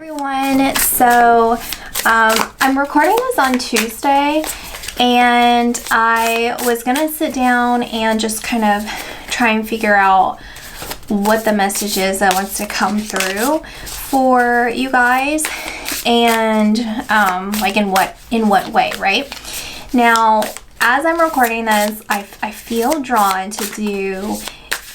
everyone. So I'm recording this on Tuesday, and I was gonna sit down and just kind of try and figure out what the message is that wants to come through for you guys, and like in what way, right? Now, as I'm recording this, I feel drawn to do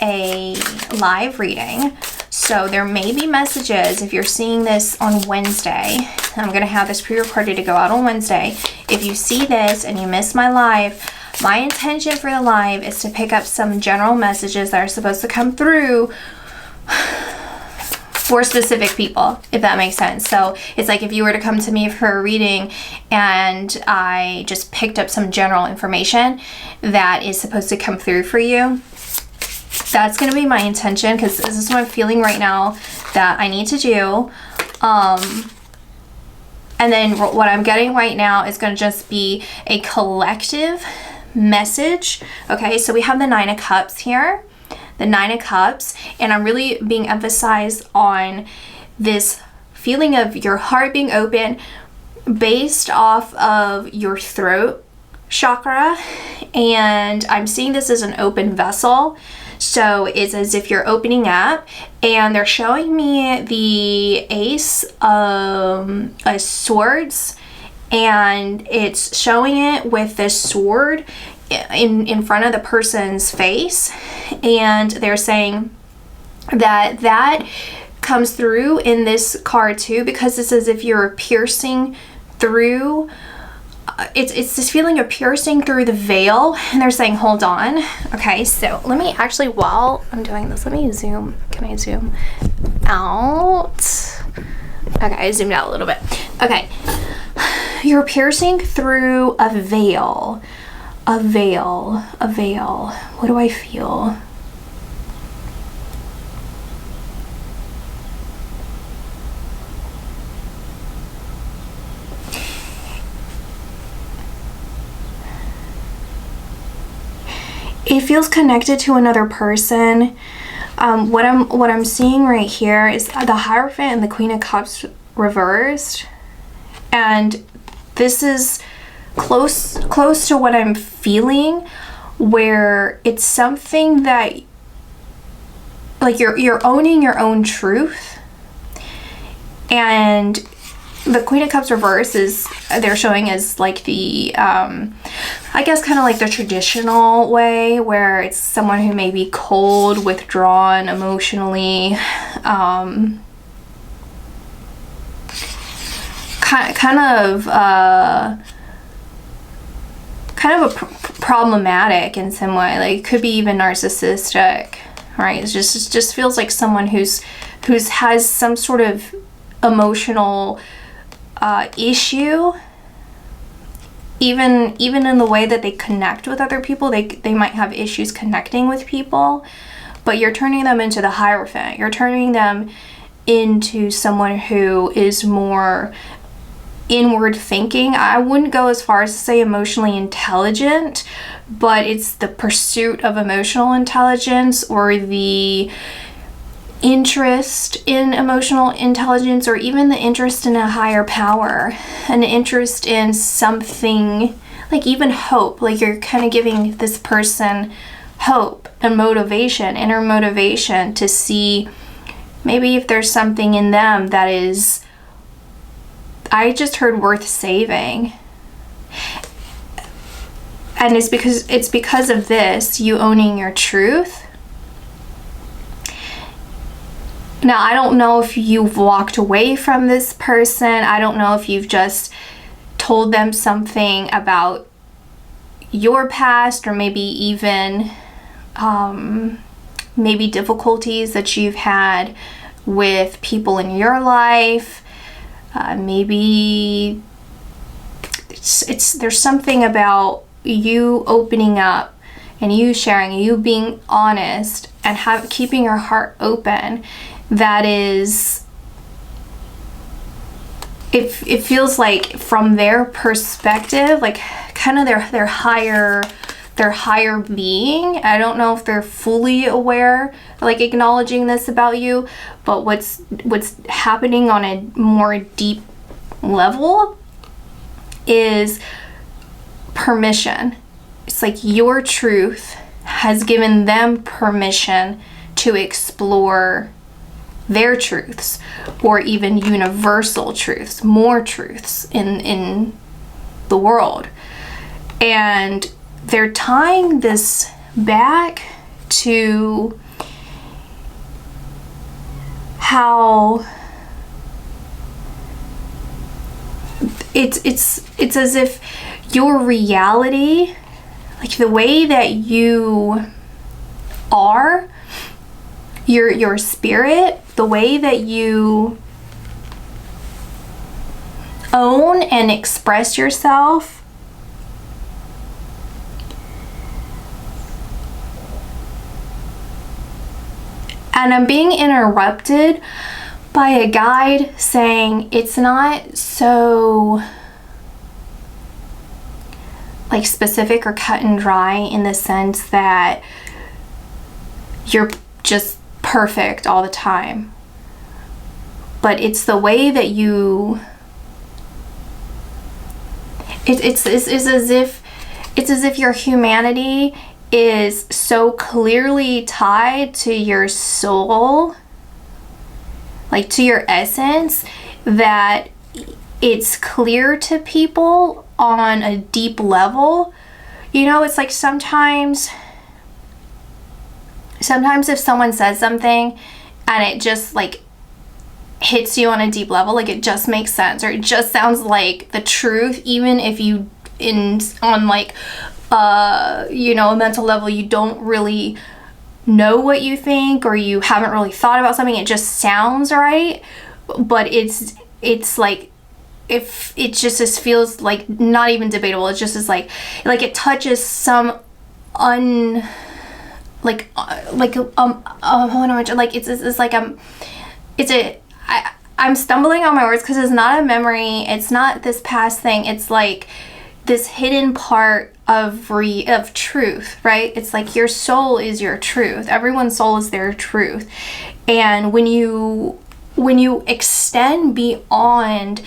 a live reading. So there may be messages if you're seeing this on Wednesday. I'm going to have this pre-recorded to go out on Wednesday. If you see this and you miss my live, my intention for the live is to pick up some general messages that are supposed to come through for specific people, if that makes sense. So it's like if you were to come to me for a reading and I just picked up some general information that is supposed to come through for you. That's going to be my intention, because this is what I'm feeling right now that I need to do. And then what I'm getting right now is going to just be a collective message. Okay, so we have the Nine of Cups here. The Nine of Cups. And I'm really being emphasized on this feeling of your heart being open based off of your throat chakra. And I'm seeing this as an open vessel. So it's as if you're opening up, and they're showing me the Ace of Swords, and it's showing it with this sword in front of the person's face, and they're saying that comes through in this card too, because it's as if you're piercing through. It's this feeling of piercing through the veil, and they're saying hold on. Okay, so let me actually, while I'm doing this, let me zoom. Can I zoom out? Okay, I zoomed out a little bit. Okay, you're piercing through a veil. A veil. What do I feel? It feels connected to another person. What I'm seeing right here is the Hierophant and the Queen of Cups reversed, and this is close to what I'm feeling, where it's something that like you're owning your own truth. And the Queen of Cups reverse is, they're showing as like the I guess kind of like the traditional way, where it's someone who may be cold, withdrawn emotionally, kind of problematic in some way. Like it could be even narcissistic, right? It just feels like someone who's has some sort of emotional issue. Even in the way that they connect with other people, they might have issues connecting with people, but you're turning them into the Hierophant. You're turning them into someone who is more inward thinking. I wouldn't go as far as to say emotionally intelligent, but it's the pursuit of emotional intelligence, or the interest in emotional intelligence, or even the interest in a higher power, an interest in something, like even hope. Like you're kind of giving this person hope and motivation, inner motivation, to see maybe if there's something in them that is, I just heard, worth saving. And it's because of this, you owning your truth. Now, I don't know if you've walked away from this person. I don't know if you've just told them something about your past, or maybe even maybe difficulties that you've had with people in your life. Maybe there's something about you opening up and you sharing, you being honest, and keeping your heart open. That is, it feels like from their perspective, like kind of their higher their higher being. I don't know if they're fully aware, like acknowledging this about you, but what's happening on a more deep level is permission. It's like your truth has given them permission to explore their truths, or even universal truths, more truths in the world. And they're tying this back to how it's as if your reality, like the way that you are, your spirit, the way that you own and express yourself, and I'm being interrupted by a guide saying it's not so like specific or cut and dry in the sense that you're just perfect all the time, but it's the way that you it's as if your humanity is so clearly tied to your soul, like to your essence, that it's clear to people on a deep level. You know, it's like sometimes if someone says something and it just like hits you on a deep level, like it just makes sense, or it just sounds like the truth, even if you on like you know, a mental level, you don't really know what you think, or you haven't really thought about something, it just sounds right, but it's like, if it just feels like not even debatable, it's just as like it touches some I'm stumbling on my words because it's not a memory, it's not this past thing, it's like this hidden part of truth, right? It's like your soul is your truth. Everyone's soul is their truth. And when you extend beyond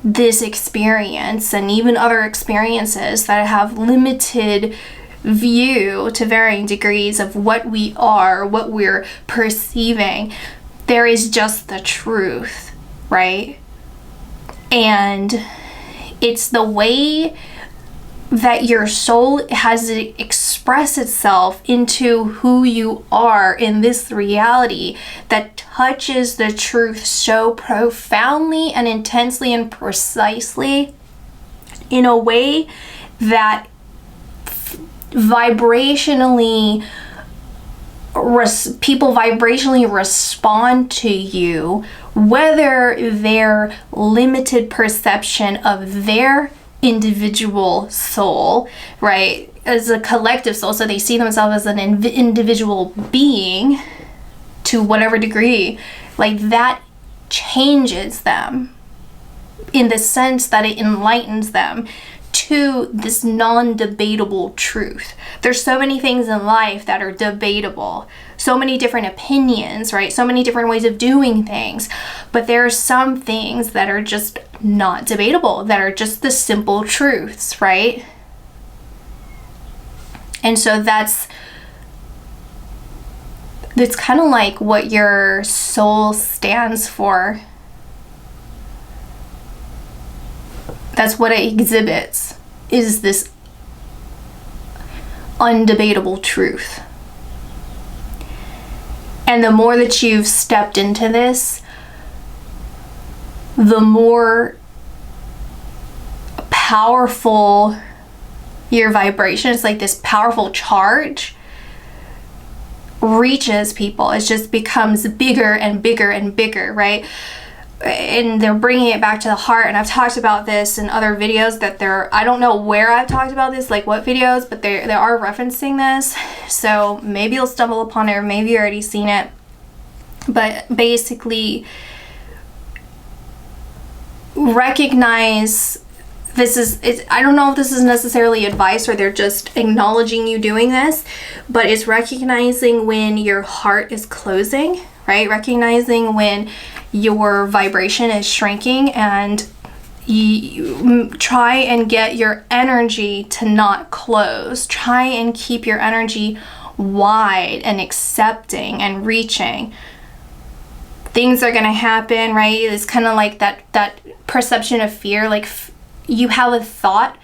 this experience and even other experiences that have limited view to varying degrees of what we are, what we're perceiving, there is just the truth, right? And it's the way that your soul has to express itself into who you are in this reality that touches the truth so profoundly and intensely and precisely in a way that people vibrationally respond to you, whether their limited perception of their individual soul, right, as a collective soul, so they see themselves as an individual being to whatever degree, like that changes them in the sense that it enlightens them to this non-debatable truth. There's so many things in life that are debatable, so many different opinions, right? So many different ways of doing things, but there are some things that are just not debatable, that are just the simple truths, right? And so that's kind of like what your soul stands for. That's what it exhibits, is this undebatable truth. And the more that you've stepped into this, the more powerful your vibration, it's like this powerful charge, reaches people. It just becomes bigger and bigger and bigger, right? And they're bringing it back to the heart. And I've talked about this in other videos that I don't know where I've talked about this, like what videos, but they are referencing this. So maybe you'll stumble upon it, or maybe you've already seen it. But basically, recognize I don't know if this is necessarily advice or they're just acknowledging you doing this, but it's recognizing when your heart is closing, right? Recognizing when your vibration is shrinking, and you try and get your energy to not close. Try and keep your energy wide and accepting and reaching. Things are going to happen, right? It's kind of like that perception of fear, like you have a thought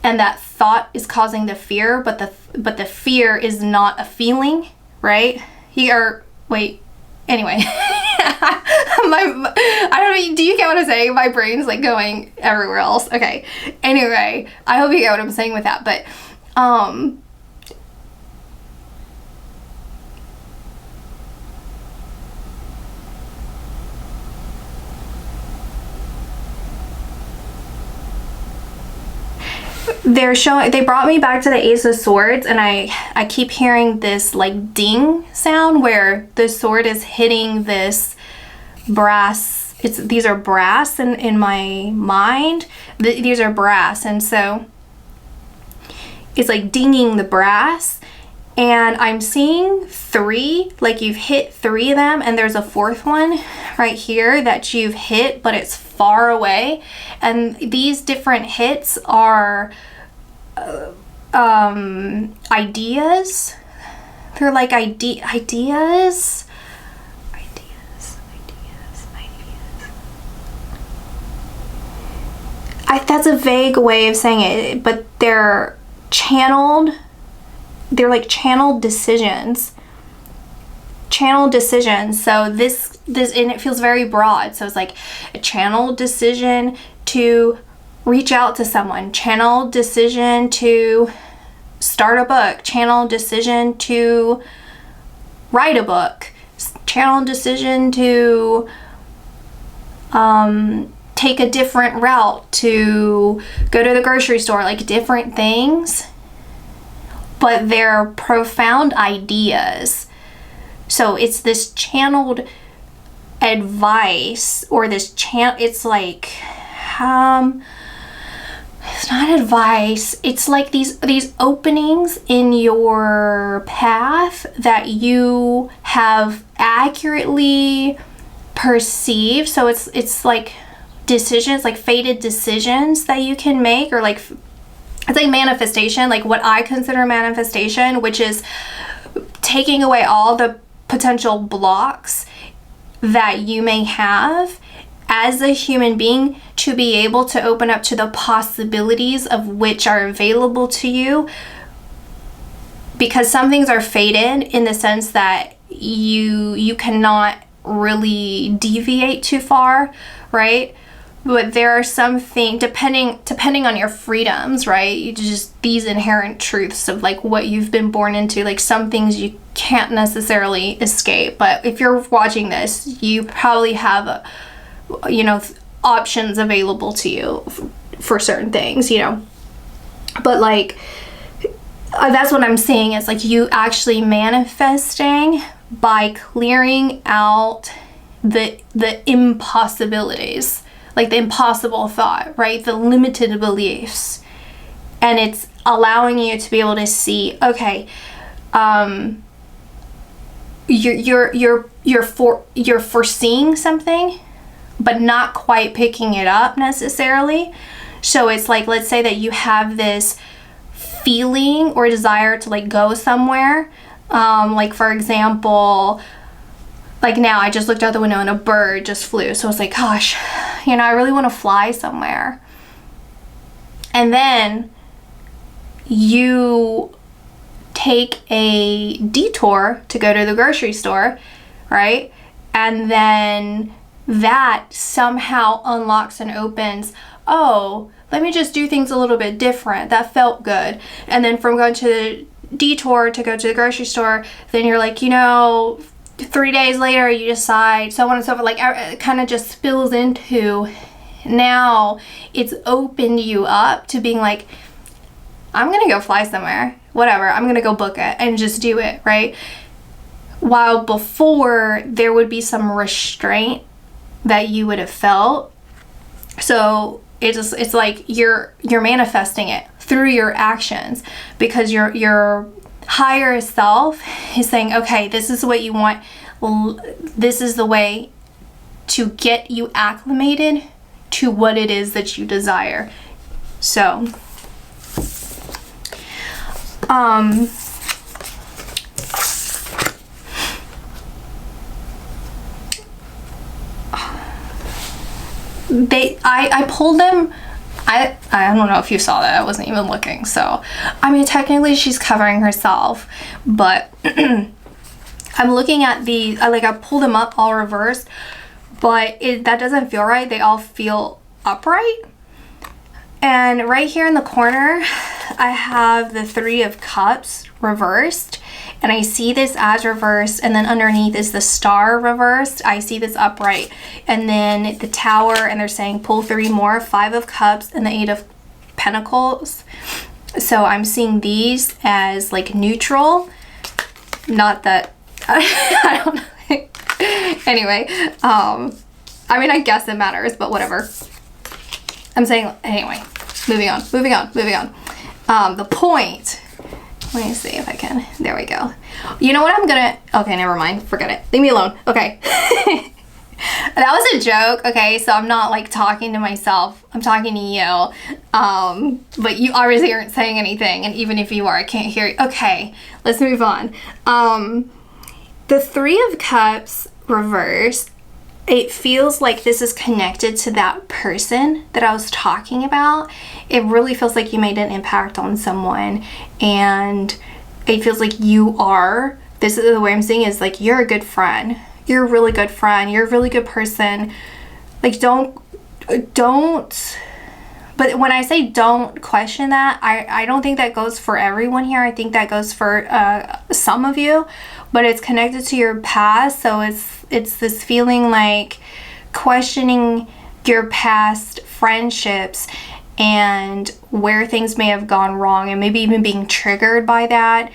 and that thought is causing the fear, but the fear is not a feeling, right? Anyway. I don't know, do you get what I'm saying? My brain's like going everywhere else. Okay. Anyway, I hope you get what I'm saying with that. But they brought me back to the Ace of Swords, and I keep hearing this like ding sound where the sword is hitting this brass. These are brass in my mind. These are brass, and so it's like dinging the brass, and I'm seeing 3, like you've hit 3 of them, and there's a 4th one right here that you've hit, but it's far away. And these different hits are ideas. They're like ideas. That's a vague way of saying it, but they're channeled. They're like channeled decisions. So this and it feels very broad. So it's like a channeled decision to reach out to someone, channeled decision to start a book, channeled decision to write a book, channeled decision to take a different route, to go to the grocery store, like different things, but they're profound ideas. So it's this channeled advice, or this it's like it's not advice, it's like these openings in your path that you have accurately perceived. So it's like decisions, like fated decisions that you can make, or like it's like manifestation, like what I consider manifestation, which is taking away all the potential blocks that you may have as a human being to be able to open up to the possibilities of which are available to you. Because some things are fated in the sense that you cannot really deviate too far, right? But there are some things, depending on your freedoms, right? You just these inherent truths of like what you've been born into. Like some things you can't necessarily escape. But if you're watching this, you probably have, options available to you for certain things, But like that's what I'm saying. It's like you actually manifesting by clearing out the impossibilities. Like the impossible thought, right? The limited beliefs. And it's allowing you to be able to see, okay, you're foreseeing something, but not quite picking it up necessarily. So it's like, let's say that you have this feeling or desire to like go somewhere. Like for example, like now I just looked out the window and a bird just flew. So I was like, gosh, I really want to fly somewhere. And then you take a detour to go to the grocery store, right? And then that somehow unlocks and opens, oh, let me just do things a little bit different. That felt good. And then from going to the detour to go to the grocery store, then you're like, 3 days later you decide, so on and so forth, like it kind of just spills into, now it's opened you up to being like, I'm gonna go fly somewhere, whatever, I'm gonna go book it and just do it, right? While before there would be some restraint that you would have felt. So it's like you're manifesting it through your actions, because your higher self is saying, okay, this is what you want. This is the way to get you acclimated to what it is that you desire. So, I pulled them. I don't know if you saw that. I wasn't even looking. So, I mean, technically she's covering herself, but I'm looking at I pulled them up all reversed, but that doesn't feel right. They all feel upright. And right here in the corner, I have the Three of Cups reversed, and I see this as reversed, and then underneath is the Star reversed. I see this upright, and then the Tower, and they're saying pull 3 more, Five of Cups and the Eight of Pentacles. So I'm seeing these as like neutral, not that I don't know. Anyway, I mean, I guess it matters, but whatever. I'm saying, anyway, moving on. The point, let me see if I can, there we go. You know what okay, never mind, forget it. Leave me alone, okay. That was a joke, okay, so I'm not like talking to myself, I'm talking to you. But you obviously aren't saying anything, and even if you are, I can't hear you. Okay, let's move on. The Three of Cups reversed. It feels like this is connected to that person that I was talking about. It really feels like you made an impact on someone, and it feels like this is the way I'm seeing it, is like you're a good friend. You're a really good friend. You're a really good person. Like don't, but when I say don't question that, I don't think that goes for everyone here. I think that goes for some of you, but it's connected to your past. So it's this feeling like questioning your past friendships and where things may have gone wrong, and maybe even being triggered by that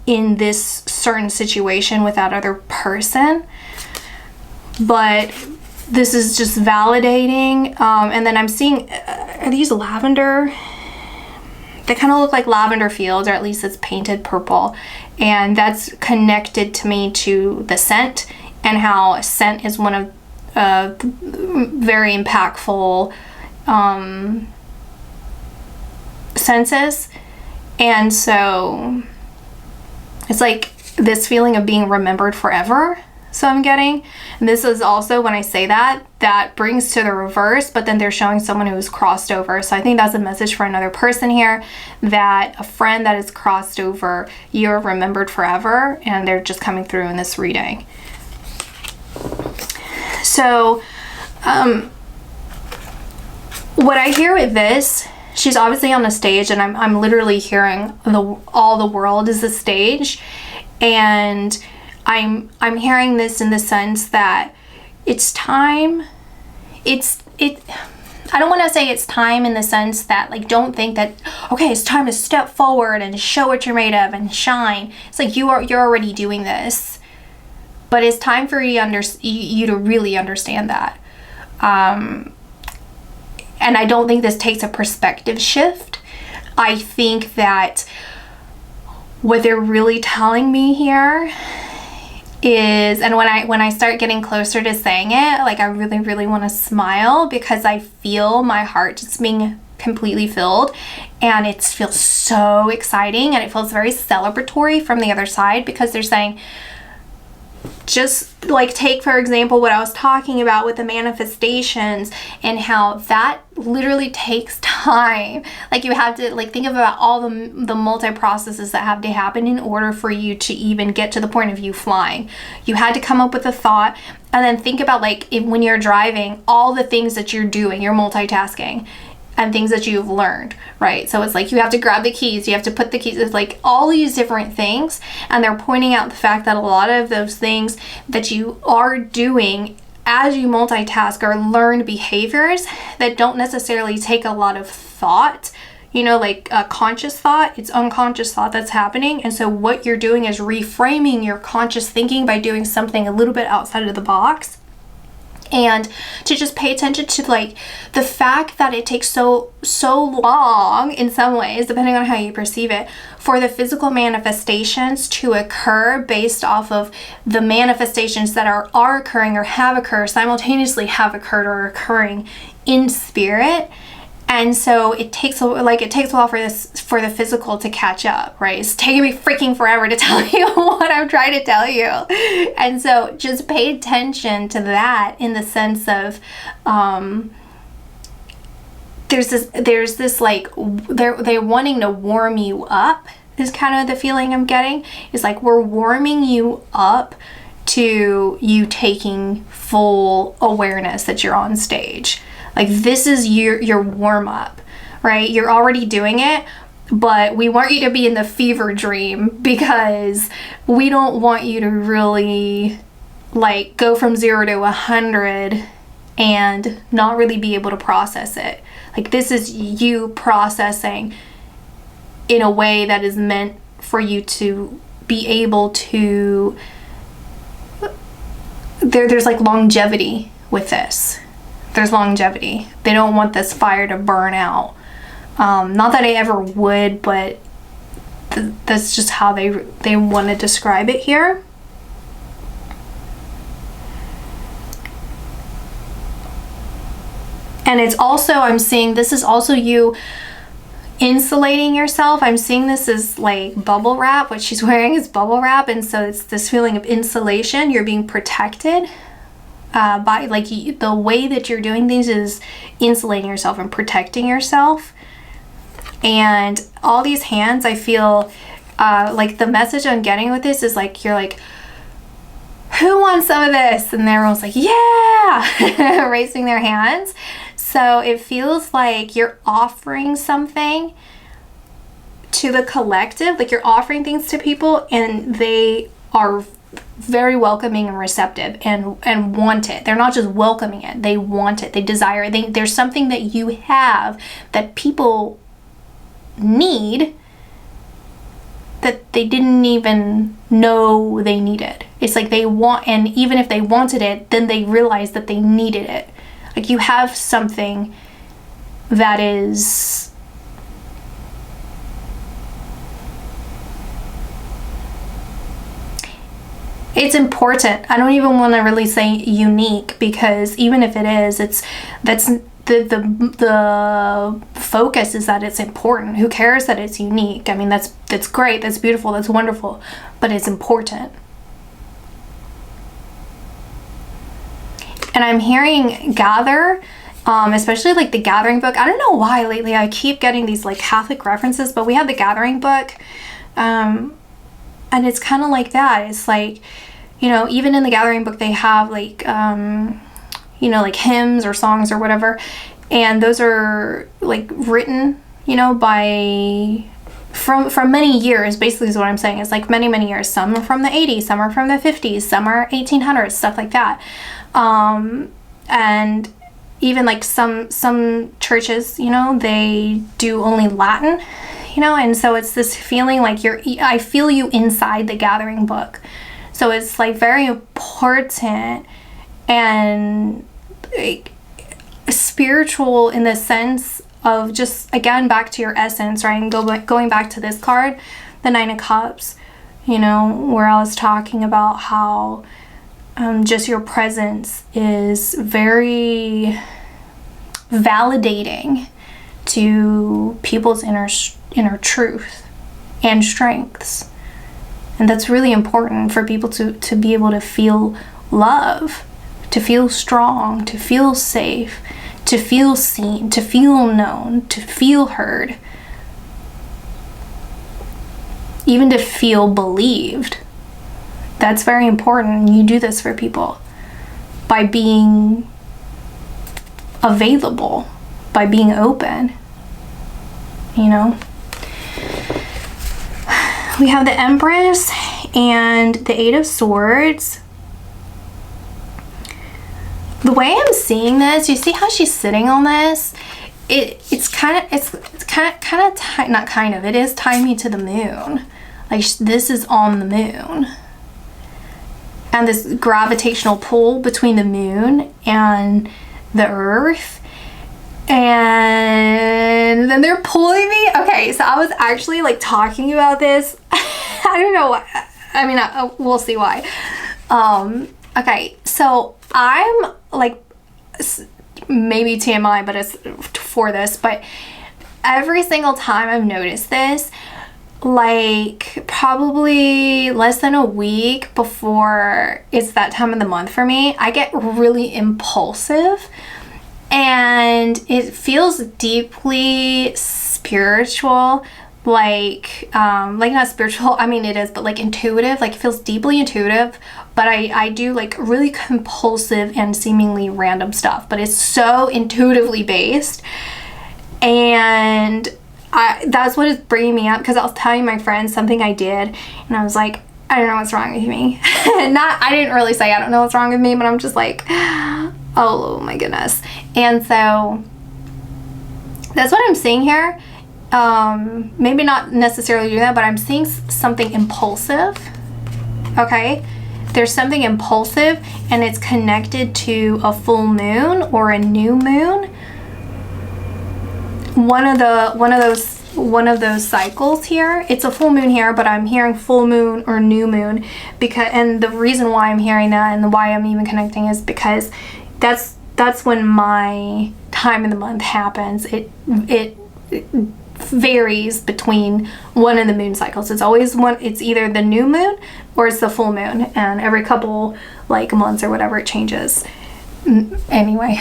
in this certain situation with that other person. But this is just validating. And then I'm seeing, are these lavender? They kind of look like lavender fields, or at least it's painted purple. And that's connected to me to the scent, and how scent is one of very impactful senses. And so it's like this feeling of being remembered forever. So I'm getting, and this is also, when I say that brings to the reverse, but then they're showing someone who's crossed over. So I think that's a message for another person here, that a friend that is crossed over, you're remembered forever, and they're just coming through in this reading. So what I hear with this, she's obviously on a stage, and I'm literally hearing all the world is a stage, and I'm hearing this in the sense that it's time. I don't want to say it's time in the sense that, like, don't think that, okay, it's time to step forward and show what you're made of and shine. It's like you're already doing this, but it's time for you to really understand that. And I don't think this takes a perspective shift. I think that what they're really telling me here is, and when I start getting closer to saying it, like, I really, really want to smile, because I feel my heart just being completely filled, and it feels so exciting, and it feels very celebratory from the other side, because they're saying, just like, take for example what I was talking about with the manifestations, and how that literally takes time. Like, you have to, like, think about all the multi-processes that have to happen in order for you to even get to the point of you flying. You had to come up with a thought, and then think about, like, when you're driving, all the things that you're doing, you're multitasking, and things that you've learned, right? So it's like you have to grab the keys, you have to put the keys, it's like all these different things, and they're pointing out the fact that a lot of those things that you are doing as you multitask are learned behaviors that don't necessarily take a lot of thought, you know, like a conscious thought. It's unconscious thought that's happening. And so what you're doing is reframing your conscious thinking by doing something a little bit outside of the box. And to just pay attention to like the fact that it takes so long in some ways, depending on how you perceive it, for the physical manifestations to occur based off of the manifestations that are occurring or have occurred, simultaneously have occurred or are occurring in spirit. And so it takes a while for the physical to catch up, right? It's taking me freaking forever to tell you what I'm trying to tell you. And so just pay attention to that in the sense of there's this like they're wanting to warm you up is kind of the feeling I'm getting. It's like we're warming you up to you taking full awareness that you're on stage. Like this is your warm up, right? You're already doing it, but we want you to be in the fever dream because we don't want you to really like go from 0 to 100 and not really be able to process it. Like this is you processing in a way that is meant for you to be able to, there's like longevity with this. There's longevity. They don't want this fire to burn out. Not that I ever would, but that's just how they want to describe it here. And it's also, I'm seeing this is also you insulating yourself. I'm seeing this as like bubble wrap. What she's wearing is bubble wrap, and so it's this feeling of insulation. You're being protected. By like the way that you're doing things is insulating yourself and protecting yourself. And all these hands, I feel like the message I'm getting with this is like you're like, who wants some of this? And everyone's like, yeah, raising their hands. So it feels like you're offering something to the collective, like you're offering things to people and they are very welcoming and receptive and want it. They're not just welcoming it, they want it, they desire it. There's something that you have that people need that they didn't even know they needed. It's like they want, and even if they wanted it, then they realize that they needed it. Like you have something that is it's important. I don't even want to really say unique because even if it is, that's the focus is that it's important. Who cares that it's unique? I mean, that's great, that's beautiful, that's wonderful, but it's important. And I'm hearing gather, especially like the Gathering book. I don't know why lately I keep getting these like Catholic references, but we have the Gathering book, and it's kind of like that. It's like, you know, even in the Gathering book they have like you know, like hymns or songs or whatever, and those are like written, you know, by from many years. Basically is what I'm saying. It's like many years. Some are from the 80s, some are from the 50s, some are 1800s, stuff like that. And even like some churches, you know, they do only Latin, you know, and so it's this feeling like I feel you inside the Gathering book. So it's like very important and like spiritual in the sense of just, again, back to your essence, right? And going back to this card, the 9 of Cups, you know, where I was talking about how just your presence is very validating to people's inner truth and strengths. And that's really important for people to be able to feel love, to feel strong, to feel safe, to feel seen, to feel known, to feel heard, even to feel believed. That's very important. You do this for people by being available, by being open, you know. We have the Empress and the 8 of Swords. The way I'm seeing this, you see how she's sitting on this? It is tying me to the moon. Like this is on the moon. and this gravitational pull between the moon and the earth, and then they're pulling me. Okay, so I was actually like talking about this. I don't know why. I mean, we'll see why. Okay, so I'm like, maybe TMI, but it's for this, but every single time I've noticed this, like probably less than a week before it's that time of the month for me, I get really impulsive, and it feels deeply spiritual, like not spiritual, I mean it is, but like intuitive, like it feels deeply intuitive, but I do like really compulsive and seemingly random stuff, but it's so intuitively based. And that's what is bringing me up, because I was telling my friends something I did, and I was like, I don't know what's wrong with me. I didn't really say I don't know what's wrong with me, but I'm just like, oh my goodness. And so that's what I'm seeing here. Maybe not necessarily do that, but I'm seeing something impulsive. Okay, there's something impulsive, and it's connected to a full moon or a new moon. One of those cycles here. It's a full moon here, but I'm hearing full moon or new moon, because, and the reason why I'm hearing that and why I'm even connecting is because that's when my time in the month happens. It varies between one of the moon cycles. It's always one. It's either the new moon or it's the full moon, and every couple like months or whatever it changes. Anyway,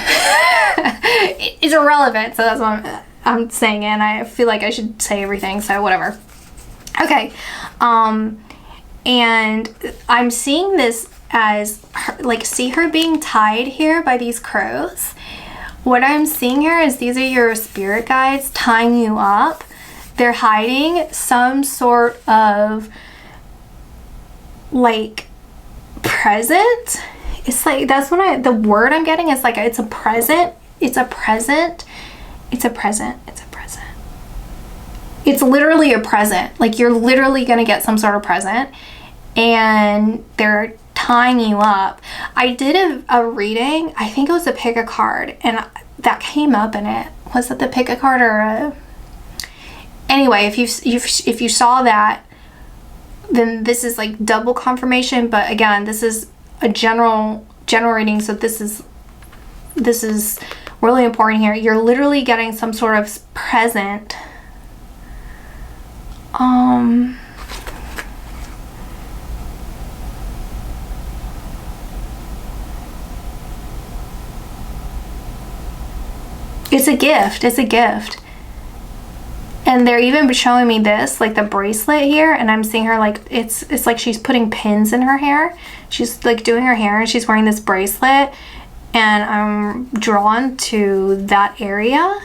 it's irrelevant, so that's what I'm saying it, and I feel like I should say everything, so whatever. Okay, and I'm seeing this as her, like, see her being tied here by these crows. What I'm seeing here is these are your spirit guides tying you up. They're hiding some sort of like present. It's like, that's what the word I'm getting is like, it's a present. It's a present. It's a present. It's a present. It's literally a present. Like, you're literally going to get some sort of present, and they're tying you up. I did a reading. I think it was a pick a card, and that came up in it. Was it the pick a card or a... Anyway, if you saw that, then this is like double confirmation. But again, this is a general reading, so this is really important here. You're literally getting some sort of present. It's a gift. It's a gift. And they're even showing me this, like the bracelet here, and I'm seeing her like, it's like she's putting pins in her hair. She's like doing her hair, and she's wearing this bracelet, and I'm drawn to that area.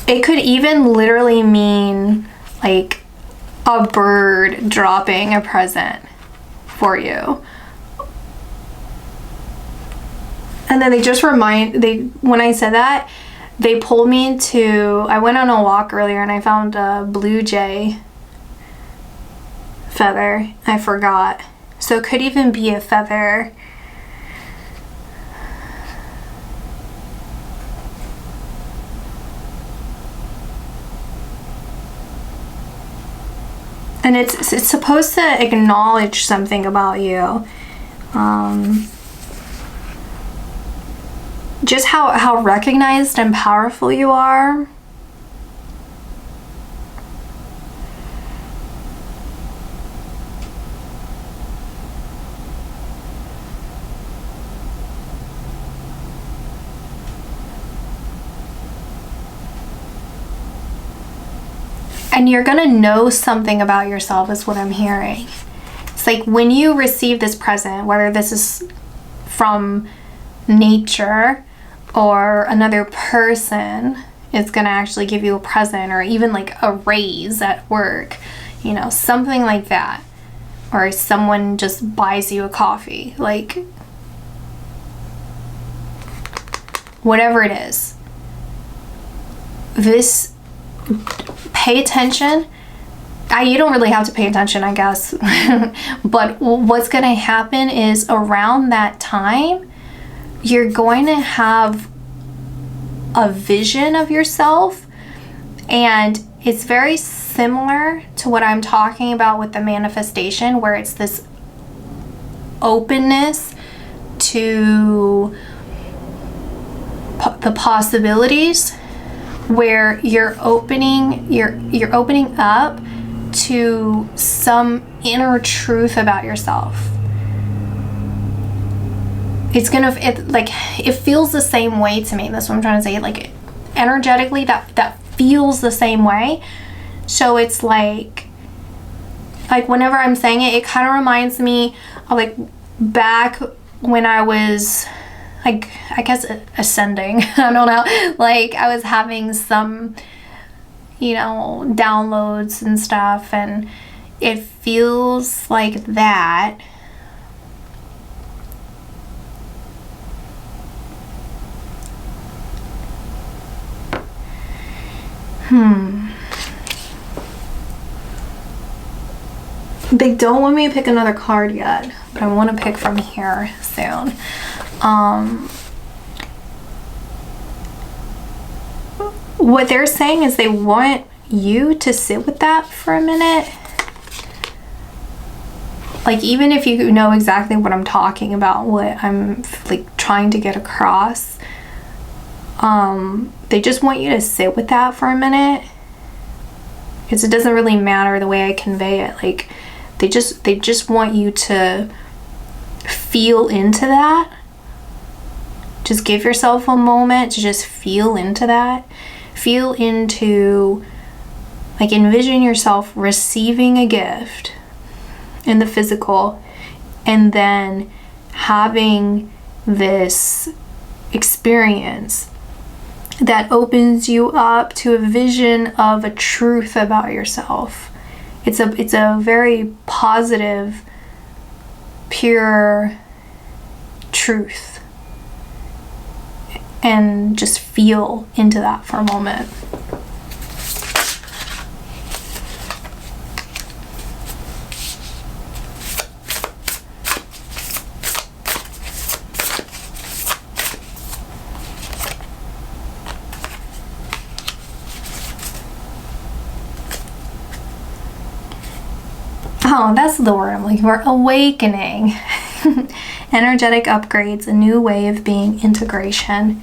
It could even literally mean like a bird dropping a present for you. And then they just when I said that, they pulled me to, I went on a walk earlier and I found a blue jay feather. I forgot. So it could even be a feather. And it's supposed to acknowledge something about you. Just how recognized and powerful you are. And you're gonna know something about yourself is what I'm hearing. It's like when you receive this present, whether this is from nature or another person is gonna actually give you a present, or even like a raise at work, you know, something like that. Or someone just buys you a coffee, like whatever it is. this, pay attention. You don't really have to pay attention, I guess. But what's going to happen is around that time, you're going to have a vision of yourself, and it's very similar to what I'm talking about with the manifestation, where it's this openness to the possibilities, where you're opening up to some inner truth about yourself. It feels the same way to me. That's what I'm trying to say. Like, energetically, that feels the same way. So it's like whenever I'm saying it, it kind of reminds me of like back when I was, like, I guess ascending. I don't know. Like, I was having some, downloads and stuff, and it feels like that. They don't want me to pick another card yet, but I want to pick from here soon. What they're saying is they want you to sit with that for a minute. Like, even if you know exactly what I'm talking about, what I'm like trying to get across, they just want you to sit with that for a minute, because it doesn't really matter the way I convey it. Like, they just want you to feel into that. Just give yourself a moment to just feel into that. Feel into, like, envision yourself receiving a gift in the physical, and then having this experience that opens you up to a vision of a truth about yourself. It's a very positive, pure truth. And just feel into that for a moment. Oh, that's the word I'm looking for. Awakening. Energetic upgrades, a new way of being, integration.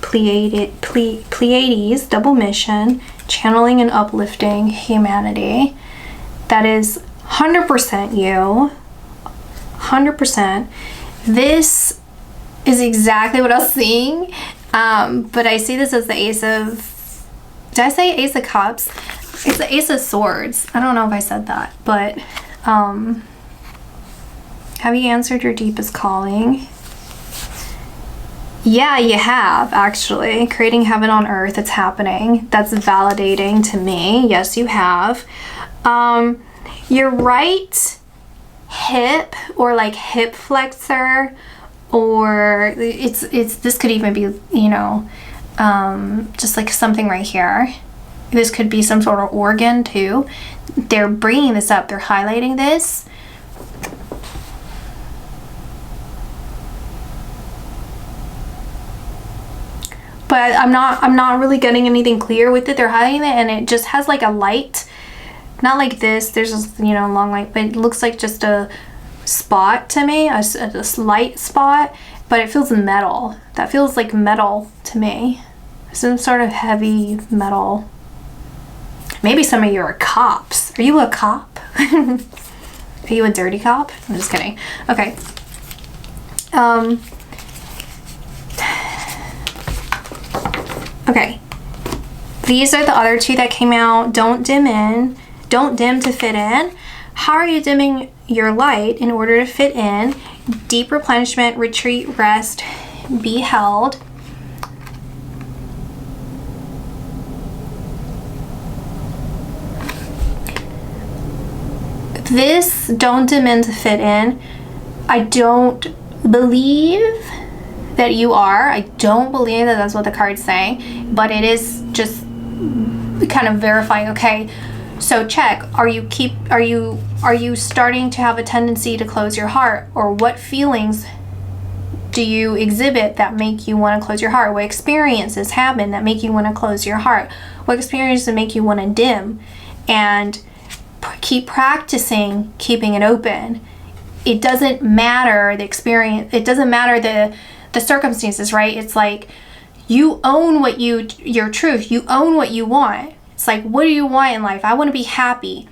Pleiades, double mission, channeling and uplifting humanity. That is 100% you. 100%. This is exactly what I was seeing. But I see this as the Ace of... Did I say Ace of Cups? It's the Ace of Swords. I don't know if I said that, but have you answered your deepest calling? Yeah, you have, actually. Creating heaven on earth, it's happening. That's validating to me. Yes, you have. Your right hip, or like hip flexor, or this could even be, just like something right here. This could be some sort of organ too. They're bringing this up. They're highlighting this. But I'm not really getting anything clear with it. They're highlighting it, and it just has like a light. Not like this. There's just, long light, but it looks like just a spot to me, a light spot, but it feels metal. That feels like metal to me. Some sort of heavy metal. Maybe some of you are cops. Are you a cop? Are you a dirty cop? I'm just kidding. Okay. Okay. These are the other two that came out. Don't dim to fit in. How are you dimming your light in order to fit in? Deep replenishment, retreat, rest, be held. This don't dim in to fit in. I don't believe that you are. I don't believe that that's what the card's saying, but it is just kind of verifying, okay, so check, are you starting to have a tendency to close your heart? Or what feelings do you exhibit that make you want to close your heart? What experiences happen that make you want to close your heart? What experiences make you want to dim? And keep practicing keeping it open. It doesn't matter the experience, it doesn't matter the circumstances, right? It's like you own what your truth, you own what you want. It's like, what do you want in life? I want to be happy.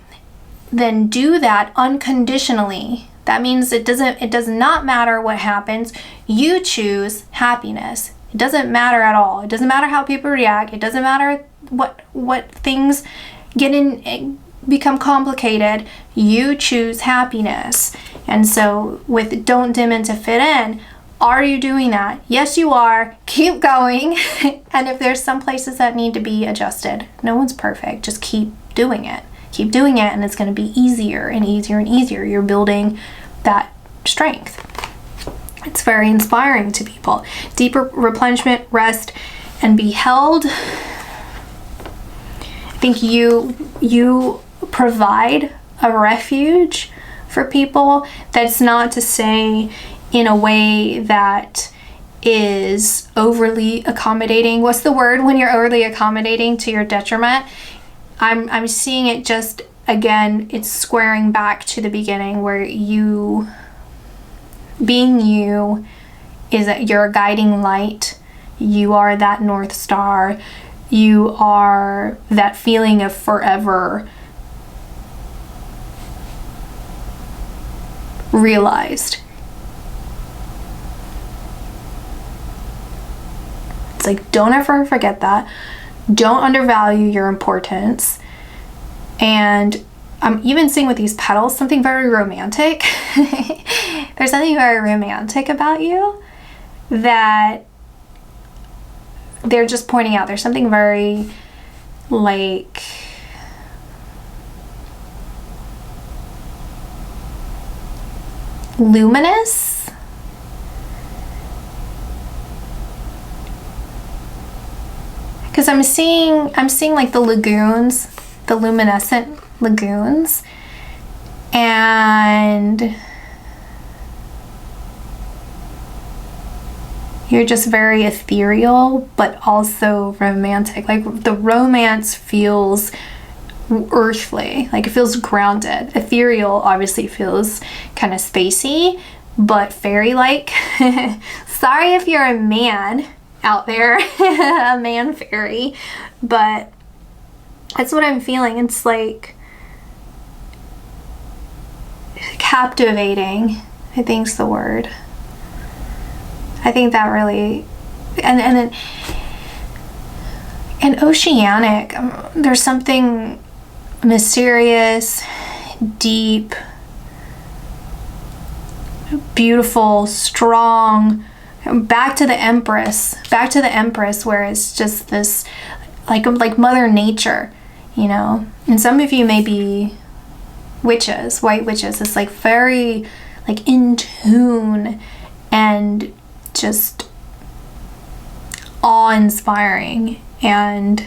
Then do that unconditionally. That means it does not matter what happens. You choose happiness. It doesn't matter at all. It doesn't matter how people react. It doesn't matter what things become complicated. You choose happiness. And so with don't dim in to fit in, are you doing that? Yes, you are. Keep going. And if there's some places that need to be adjusted, no one's perfect. Just keep doing it. Keep doing it, and it's going to be easier and easier and easier. You're building that strength. It's very inspiring to people. Deeper replenishment, rest, and be held. I think you provide a refuge for people. That's not to say in a way that is overly accommodating. What's the word when you're overly accommodating to your detriment? I'm seeing it just, again, it's squaring back to the beginning where being you is that you're a guiding light. You are that North Star. You are that feeling of forever realized. It's like, don't ever forget that. Don't undervalue your importance. And I'm even seeing with these petals something very romantic. There's something very romantic about you that they're just pointing out. There's something very like luminous. Because I'm seeing like the lagoons, the luminescent lagoons, and you're just very ethereal, but also romantic. Like the romance feels earthly, like it feels grounded. Ethereal obviously feels kind of spacey, but fairy-like. Sorry if you're a man out there, a man fairy, but that's what I'm feeling. It's like captivating, I think's the word. I think that really, and oceanic, there's something mysterious, deep, beautiful, strong. Back to the Empress, where it's just this like Mother Nature, you know. And some of you may be witches, white witches. It's like very like in tune and just awe-inspiring and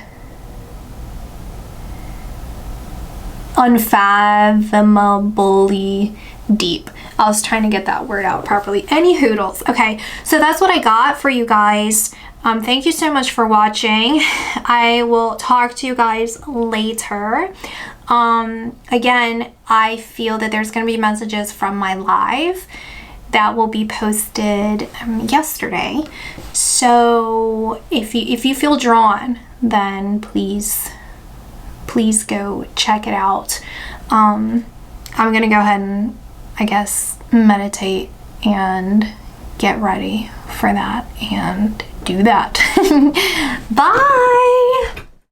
unfathomably deep. I was trying to get that word out properly. Any hoodles. Okay, so that's what I got for you guys. Thank you so much for watching. I will talk to you guys later. Again, I feel that there's going to be messages from my live that will be posted yesterday. So if you feel drawn, then please go check it out. I'm going to go ahead and, I guess, meditate and get ready for that and do that. Bye!